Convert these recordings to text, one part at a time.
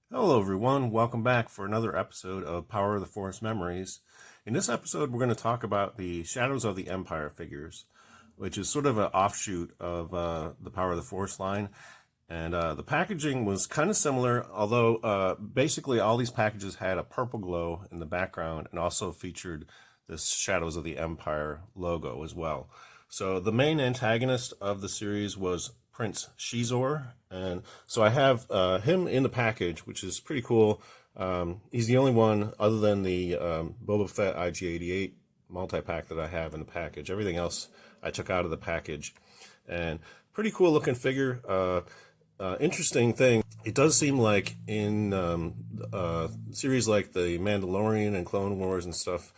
Hello everyone, welcome back for another episode of Power of the Force Memories. In this episode we're going to talk about the Shadows of the Empire figures, which is sort of an offshoot of the Power of the Force line. And the packaging was kind of similar, although basically all these packages had a purple glow in the background and also featured this Shadows of the Empire logo as well. So the main antagonist of the series was Prince Xizor, and so I have him in the package, which is pretty cool. He's the only one other than the Boba Fett IG-88 multi-pack that I have in the package. Everything else I took out of the package, and pretty cool looking figure. Interesting thing, it does seem like in series like The Mandalorian and Clone Wars and stuff,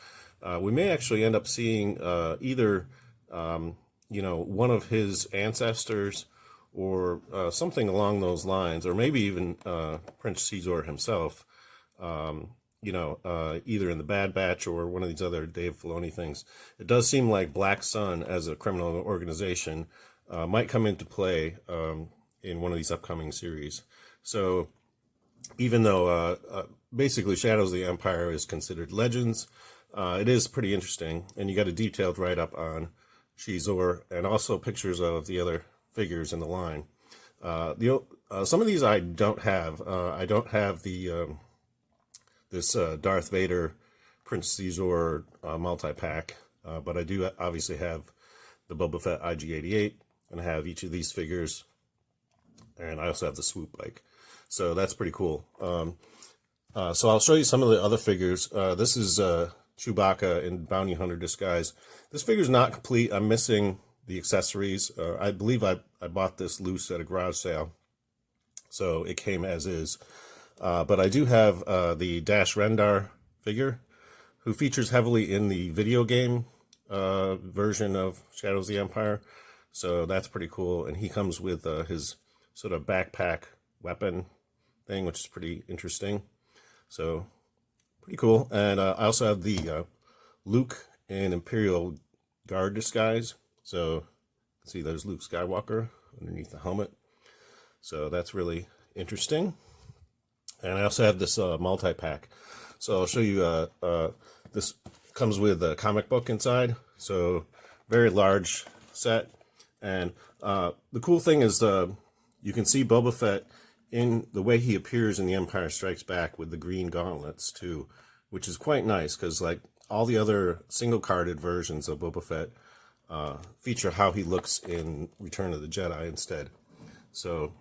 we may actually end up seeing either one of his ancestors or something along those lines, or maybe even Prince Xizor himself, either in the Bad Batch or one of these other Dave Filoni things. It does seem like Black Sun as a criminal organization might come into play in one of these upcoming series. So even though basically Shadows of the Empire is considered Legends, it is pretty interesting, and you got a detailed write-up on Xizor and also pictures of the other figures in the line. Some of these I don't have. I don't have the this Darth Vader Prince Xizor multi-pack, but I do obviously have the Boba Fett IG-88, and I have each of these figures, and I also have the swoop bike. So that's pretty cool. So I'll show you some of the other figures. This is Chewbacca in Bounty Hunter disguise. This figure's not complete. I'm missing the accessories. I believe I bought this loose at a garage sale, so it came as is. But I do have the Dash Rendar figure, who features heavily in the video game version of Shadows of the Empire. So that's pretty cool. And he comes with his sort of backpack weapon thing, which is pretty interesting. So pretty cool. And I also have the Luke in Imperial Guard disguise. So see, there's Luke Skywalker underneath the helmet. So that's really interesting. And I also have this multi-pack. So I'll show you, this comes with a comic book inside. So very large set. And the cool thing is you can see Boba Fett in the way he appears in The Empire Strikes Back with the green gauntlets too, which is quite nice because like all the other single-carded versions of Boba Fett feature how he looks in Return of the Jedi instead. So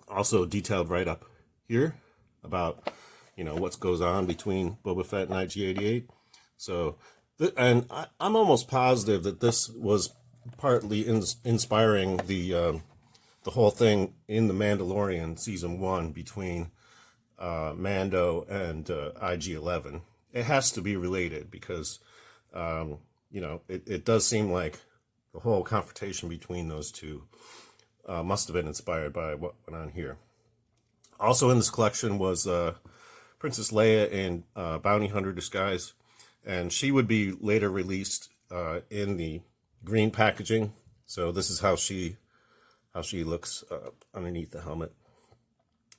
also detailed write-up here about what goes on between Boba Fett and IG-88. So and I'm almost positive that this was partly inspiring the whole thing in The Mandalorian season 1 between Mando and IG-11. It has to be related because it does seem like the whole confrontation between those two must have been inspired by what went on here. Also in this collection was Princess Leia in Bounty Hunter disguise, and she would be later released in the green packaging. So this is how she looks underneath the helmet.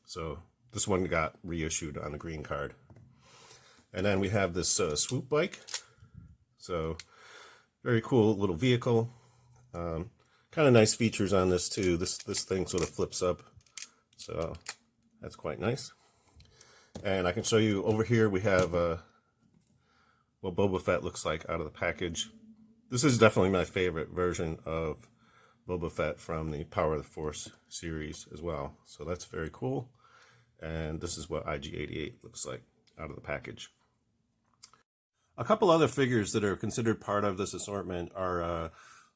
So this one got reissued on the green card. And then we have this swoop bike. So very cool little vehicle. Kind of nice features on this too. This thing sort of flips up. So that's quite nice. And I can show you over here we have what Boba Fett looks like out of the package. This is definitely my favorite version of Boba Fett from the Power of the Force series as well. So that's very cool. And this is what IG-88 looks like out of the package. A couple other figures that are considered part of this assortment are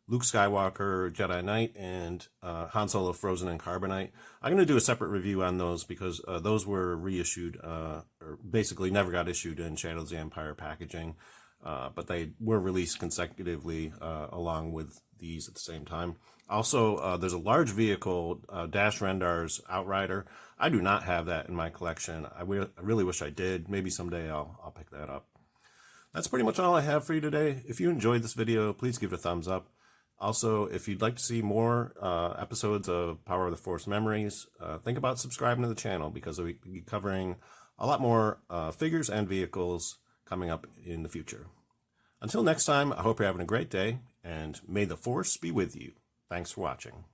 Luke Skywalker, Jedi Knight, and Han Solo Frozen in Carbonite. I'm going to do a separate review on those because those were reissued, or basically never got issued in Shadows of the Empire packaging, but they were released consecutively along with these at the same time. Also, there's a large vehicle, Dash Rendar's Outrider. I do not have that in my collection. I really wish I did. Maybe someday I'll pick that up. That's pretty much all I have for you today. If you enjoyed this video, please give it a thumbs up. Also, if you'd like to see more episodes of Power of the Force Memories, think about subscribing to the channel because we'll be covering a lot more figures and vehicles coming up in the future. Until next time, I hope you're having a great day, and may the Force be with you. Thanks for watching.